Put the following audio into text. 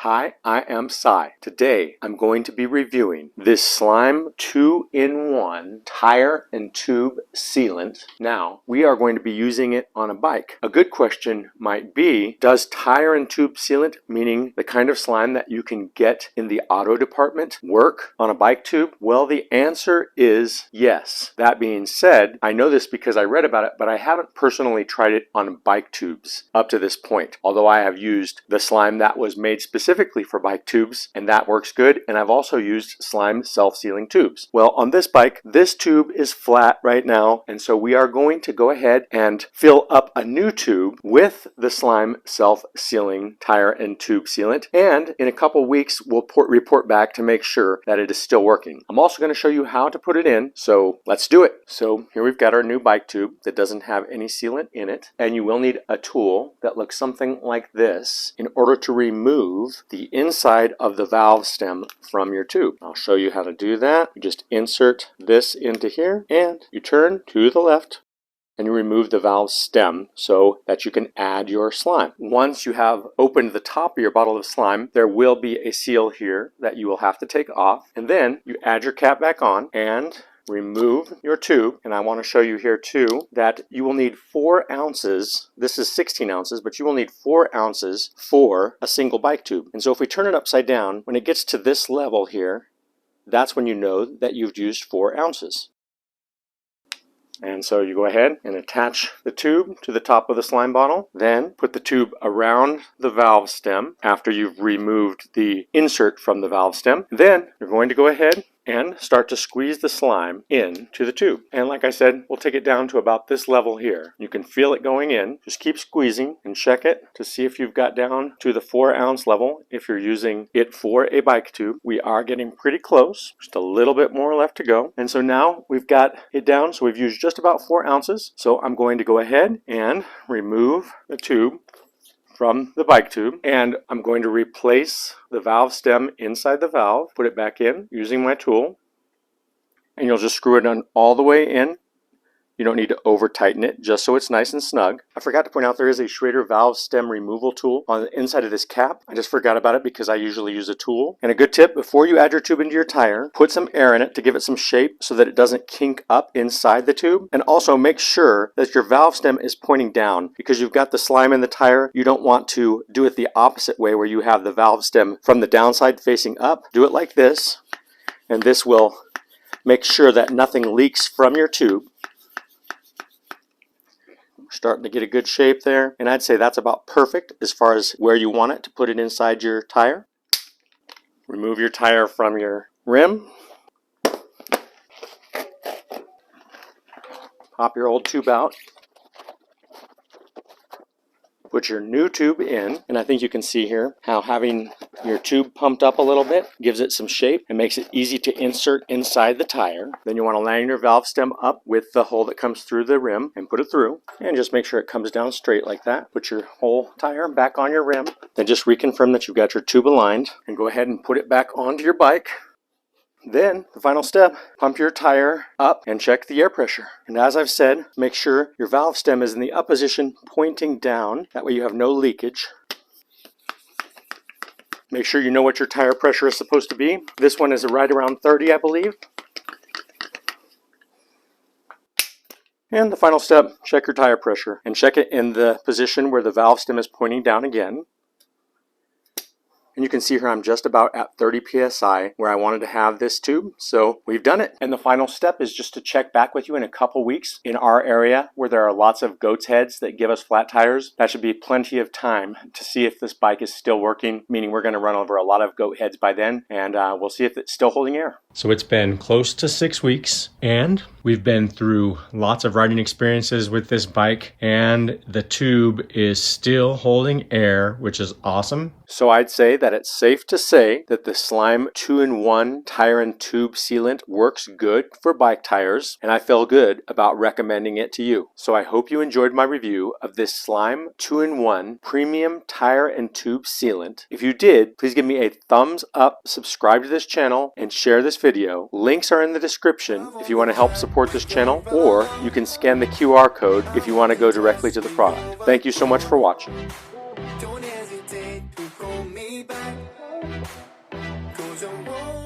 Hi, I am Cy. Today I'm going to be reviewing this Slime 2-in-1 tire and tube sealant. Now, we are going to be using it on a bike. A good question might be, does tire and tube sealant, meaning the kind of slime that you can get in the auto department, work on a bike tube? Well, the answer is yes. That being said, I know this because I read about it, but I haven't personally tried it on bike tubes up to this point, although I have used the slime that was made specifically for bike tubes, and that works good. And I've also used slime self-sealing tubes. Well, on this bike, this tube is flat right now, and so we are going to go ahead and fill up a new tube with the slime self-sealing tire and tube sealant, and in a couple weeks we'll report back to make sure that it is still working. I'm also going to show you how to put it in, so let's do it. So here we've got our new bike tube that doesn't have any sealant in it, and you will need a tool that looks something like this in order to remove the inside of the valve stem from your tube. I'll show you how to do that. You just insert this into here and you turn to the left and you remove the valve stem so that you can add your slime. Once you have opened the top of your bottle of slime, there will be a seal here that you will have to take off, and then you add your cap back on and remove your tube. And I want to show you here too that you will need 4 ounces. This is 16 ounces, but you will need 4 ounces for a single bike tube. And so if we turn it upside down, when it gets to this level here, that's when you know that you've used 4 ounces. And so you go ahead and attach the tube to the top of the slime bottle, then put the tube around the valve stem after you've removed the insert from the valve stem. Then you're going to go ahead and start to squeeze the slime into the tube. And like I said, we'll take it down to about this level here. You can feel it going in. Just keep squeezing and check it to see if you've got down to the 4 ounce level if you're using it for a bike tube. We are getting pretty close. Just a little bit more left to go. And so now we've got it down, so we've used just about 4 ounces. So I'm going to go ahead and remove the tube from the bike tube, and I'm going to replace the valve stem inside the valve, put it back in using my tool, and you'll just screw it on all the way in. You don't need to over tighten it, just so it's nice and snug. I forgot to point out there is a Schrader valve stem removal tool on the inside of this cap. I just forgot about it because I usually use a tool. And a good tip, before you add your tube into your tire, put some air in it to give it some shape so that it doesn't kink up inside the tube. And also make sure that your valve stem is pointing down, because you've got the slime in the tire. You don't want to do it the opposite way where you have the valve stem from the downside facing up. Do it like this, and this will make sure that nothing leaks from your tube. Starting to get a good shape there, and I'd say that's about perfect as far as where you want it to put it inside your tire. Remove your tire from your rim. Pop your old tube out. Put your new tube in, and I think you can see here how having your tube pumped up a little bit gives it some shape and makes it easy to insert inside the tire. Then you want to line your valve stem up with the hole that comes through the rim and put it through, and just make sure it comes down straight like that. Put your whole tire back on your rim, then just reconfirm that you've got your tube aligned, and go ahead and put it back onto your bike. Then, the final step, pump your tire up and check the air pressure. And as I've said, make sure your valve stem is in the up position pointing down. That way you have no leakage. Make sure you know what your tire pressure is supposed to be. This one is right around 30, I believe. And the final step, check your tire pressure. And check it in the position where the valve stem is pointing down again. And you can see here I'm just about at 30 psi where I wanted to have this tube. So we've done it. And the final step is just to check back with you in a couple weeks. In our area where there are lots of goat's heads that give us flat tires, that should be plenty of time to see if this bike is still working, meaning we're going to run over a lot of goat heads by then, and we'll see if it's still holding air. So it's been close to 6 weeks, and we've been through lots of riding experiences with this bike, and the tube is still holding air, which is awesome. So I'd say that it's safe to say that the Slime 2-in-1 tire and tube sealant works good for bike tires, and I feel good about recommending it to you. So I hope you enjoyed my review of this Slime 2-in-1 premium tire and tube sealant. If you did, please give me a thumbs up, subscribe to this channel, and share this video. Links are in the description if you want to help support this channel, or you can scan the QR code if you want to go directly to the product. Thank you so much for watching. Don't hesitate to call me back. 'Cause I won't